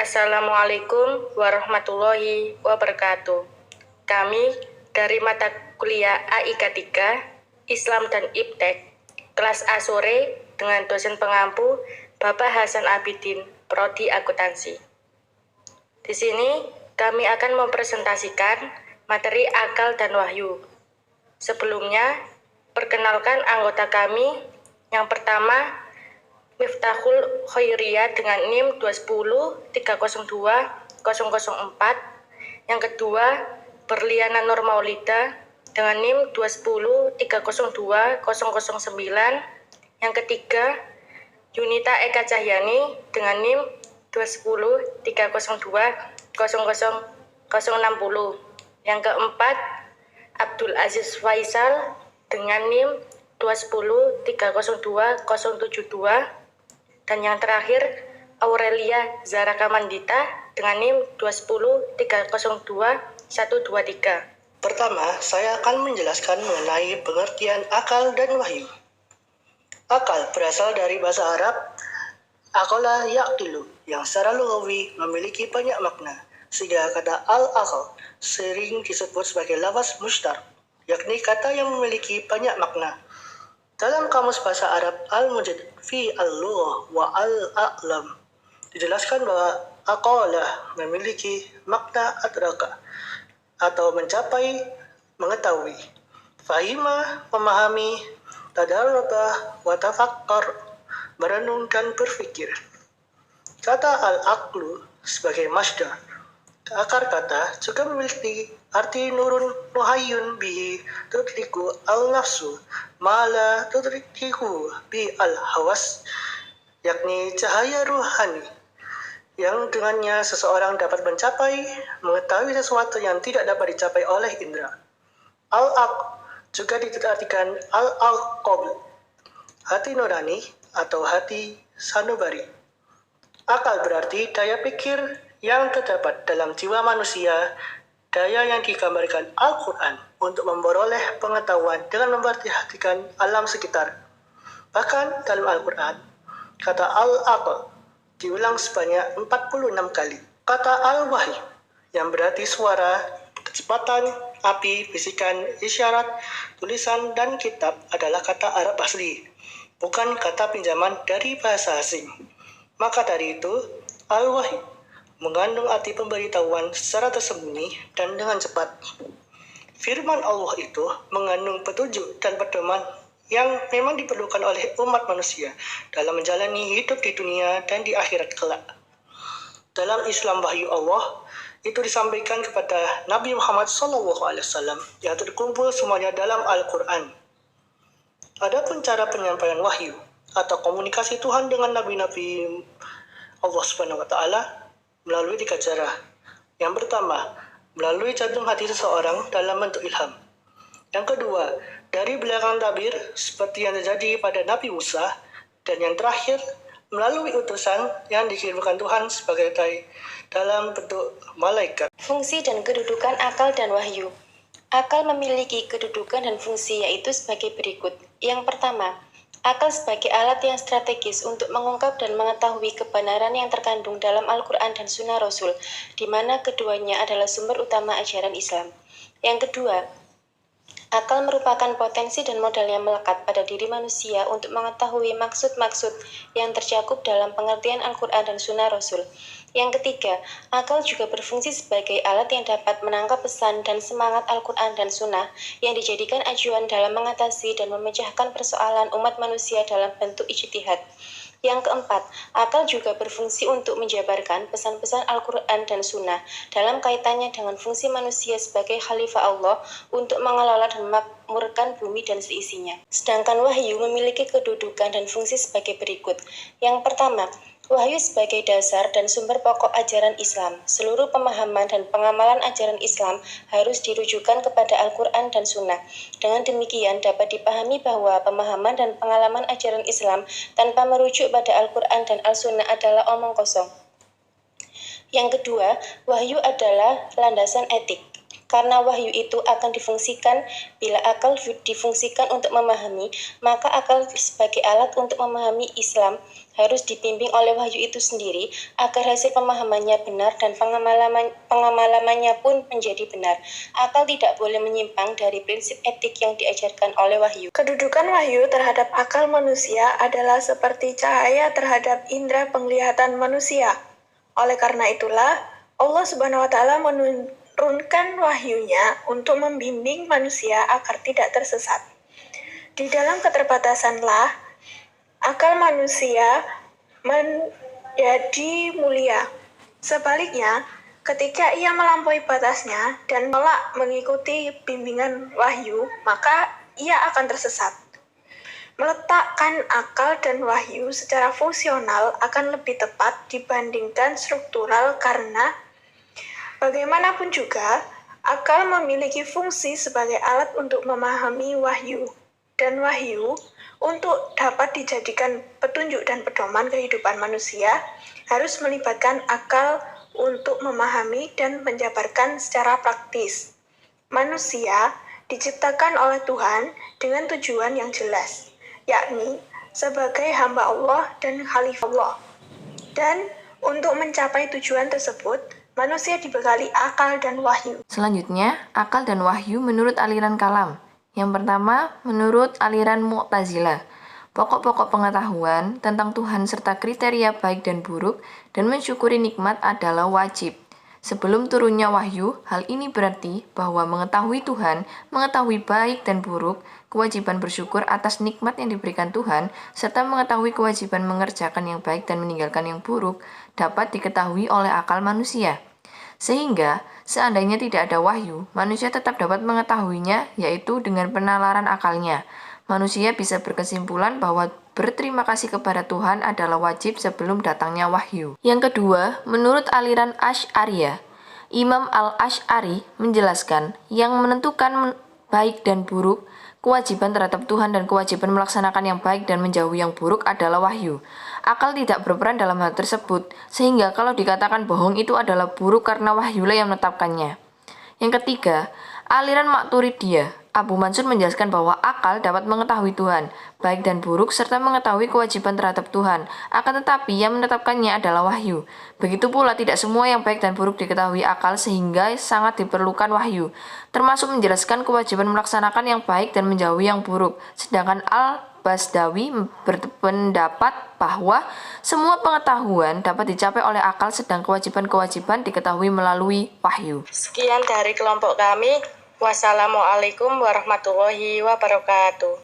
Assalamualaikum warahmatullahi wabarakatuh. Kami dari mata kuliah AIK 3, Islam dan Iptek, kelas A sore dengan dosen pengampu Bapak Hasan Abidin, Prodi Akuntansi. Di sini kami akan mempresentasikan materi akal dan wahyu. Sebelumnya, perkenalkan anggota kami. Yang pertama, Miftahul Khairiyah dengan NIM 210302004. Yang kedua, Berliana Nur Maulida dengan NIM 210302009. Yang ketiga, Yunita Eka Cahyani dengan NIM 21030200060. Yang keempat, Abdul Aziz Faisal dengan NIM 210302072. Dan yang terakhir, Aurelia Zara Kamandita dengan NIM 210302123. Pertama, saya akan menjelaskan mengenai pengertian akal dan wahyu. Akal berasal dari bahasa Arab aqala yaqilu, yang secara lughawi memiliki banyak makna, sehingga kata al-aqal sering disebut sebagai lafaz mushtaq, yakni kata yang memiliki banyak makna. Dalam kamus bahasa Arab Al-Mujad fi al-lughah wa al-a'lam dijelaskan bahwa aqala memiliki makna adraka atau mencapai, mengetahui, fahima, memahami, tadarraba wa tafakkar, merenung dan berpikir. Kata al-aqlu sebagai masdar, akar kata juga memiliki arti nurun nuhayyun bihi tudriku al-nafsu mala tudriku bi al-hawas, yakni cahaya ruhani yang dengannya seseorang dapat mencapai, mengetahui sesuatu yang tidak dapat dicapai oleh indera. Al-aq juga diartikan al-aql, hati nurani atau hati sanubari. Akal berarti daya pikir yang terdapat dalam jiwa manusia, daya yang digambarkan Al-Quran untuk memperoleh pengetahuan dengan memperhatikan alam sekitar. Bahkan dalam Al-Quran, kata al-aql diulang sebanyak 46 kali. Kata al-wahyu yang berarti suara, kecepatan, api, bisikan, isyarat, tulisan, dan kitab adalah kata Arab asli, bukan kata pinjaman dari bahasa asing. Maka dari itu, al-wahyu mengandung arti pemberitahuan secara tersembunyi dan dengan cepat. Firman Allah itu mengandung petunjuk dan pedoman yang memang diperlukan oleh umat manusia dalam menjalani hidup di dunia dan di akhirat kelak. Dalam Islam, wahyu Allah itu disampaikan kepada Nabi Muhammad SAW yang terkumpul semuanya dalam Al-Quran. Adapun cara penyampaian wahyu atau komunikasi Tuhan dengan nabi-nabi Allah Subhanahu wa Ta'ala melalui 3 cara. Yang pertama, melalui jantung hati seseorang dalam bentuk ilham. Yang kedua, dari belakang tabir seperti yang terjadi pada Nabi Musa. Dan yang terakhir, melalui utusan yang dikirimkan Tuhan sebagai dalam bentuk malaikat. Fungsi dan kedudukan akal dan wahyu. Akal memiliki kedudukan dan fungsi yaitu sebagai berikut. Yang pertama, akal sebagai alat yang strategis untuk mengungkap dan mengetahui kebenaran yang terkandung dalam Al-Quran dan Sunnah Rasul, di mana keduanya adalah sumber utama ajaran Islam. Yang kedua, akal merupakan potensi dan modal yang melekat pada diri manusia untuk mengetahui maksud-maksud yang tercakup dalam pengertian Al-Quran dan Sunnah Rasul. Yang ketiga, akal juga berfungsi sebagai alat yang dapat menangkap pesan dan semangat Al-Quran dan Sunnah yang dijadikan acuan dalam mengatasi dan memecahkan persoalan umat manusia dalam bentuk ijtihad. Yang keempat, akal juga berfungsi untuk menjabarkan pesan-pesan Al-Quran dan Sunnah dalam kaitannya dengan fungsi manusia sebagai khalifah Allah untuk mengelola dan memakmurkan bumi dan seisinya. Sedangkan wahyu memiliki kedudukan dan fungsi sebagai berikut. Yang pertama, wahyu sebagai dasar dan sumber pokok ajaran Islam. Seluruh pemahaman dan pengamalan ajaran Islam harus dirujukan kepada Al-Quran dan Sunnah. Dengan demikian dapat dipahami bahwa pemahaman dan pengalaman ajaran Islam tanpa merujuk pada Al-Quran dan Al-Sunnah adalah omong kosong. Yang kedua, wahyu adalah landasan etik. Karena wahyu itu akan difungsikan bila akal difungsikan untuk memahami, maka akal sebagai alat untuk memahami Islam harus dibimbing oleh wahyu itu sendiri agar hasil pemahamannya benar dan pengamalannya pun menjadi benar. Akal tidak boleh menyimpang dari prinsip etik yang diajarkan oleh wahyu. Kedudukan wahyu terhadap akal manusia adalah seperti cahaya terhadap indera penglihatan manusia. Oleh karena itulah, Allah Subhanahu wa Ta'ala menurunkan wahyunya untuk membimbing manusia agar tidak tersesat. Di dalam keterbatasanlah akal manusia menjadi mulia. Sebaliknya, ketika ia melampaui batasnya dan menolak mengikuti bimbingan wahyu, maka ia akan tersesat. Meletakkan akal dan wahyu secara fungsional akan lebih tepat dibandingkan struktural karena bagaimanapun juga, akal memiliki fungsi sebagai alat untuk memahami wahyu, dan wahyu untuk dapat dijadikan petunjuk dan pedoman kehidupan manusia harus melibatkan akal untuk memahami dan menjabarkan secara praktis. Manusia diciptakan oleh Tuhan dengan tujuan yang jelas, yakni sebagai hamba Allah dan khalifah Allah. Dan untuk mencapai tujuan tersebut, manusia dibekali akal dan wahyu. Selanjutnya, akal dan wahyu menurut aliran kalam. Yang pertama, menurut aliran Mu'tazilah. Pokok-pokok pengetahuan tentang Tuhan serta kriteria baik dan buruk dan mensyukuri nikmat adalah wajib. Sebelum turunnya wahyu, hal ini berarti bahwa mengetahui Tuhan, mengetahui baik dan buruk, kewajiban bersyukur atas nikmat yang diberikan Tuhan, serta mengetahui kewajiban mengerjakan yang baik dan meninggalkan yang buruk, dapat diketahui oleh akal manusia. Sehingga, seandainya tidak ada wahyu, manusia tetap dapat mengetahuinya, yaitu dengan penalaran akalnya. Manusia bisa berkesimpulan bahwa berterima kasih kepada Tuhan adalah wajib sebelum datangnya wahyu. Yang kedua, menurut aliran Asy'ariyah, Imam Al-Asy'ari menjelaskan yang menentukan baik dan buruk, kewajiban terhadap Tuhan dan kewajiban melaksanakan yang baik dan menjauhi yang buruk adalah wahyu. Akal tidak berperan dalam hal tersebut, sehingga kalau dikatakan bohong itu adalah buruk karena wahyulah yang menetapkannya. Yang ketiga, aliran Maturidiyah, Abu Mansur menjelaskan bahwa akal dapat mengetahui Tuhan, baik dan buruk, serta mengetahui kewajiban terhadap Tuhan. Akan tetapi yang menetapkannya adalah wahyu. Begitu pula tidak semua yang baik dan buruk diketahui akal sehingga sangat diperlukan wahyu, termasuk menjelaskan kewajiban melaksanakan yang baik dan menjauhi yang buruk. Sedangkan Al-Basdawi berpendapat bahwa semua pengetahuan dapat dicapai oleh akal sedang kewajiban-kewajiban diketahui melalui wahyu. Sekian dari kelompok kami. Wassalamualaikum warahmatullahi wabarakatuh.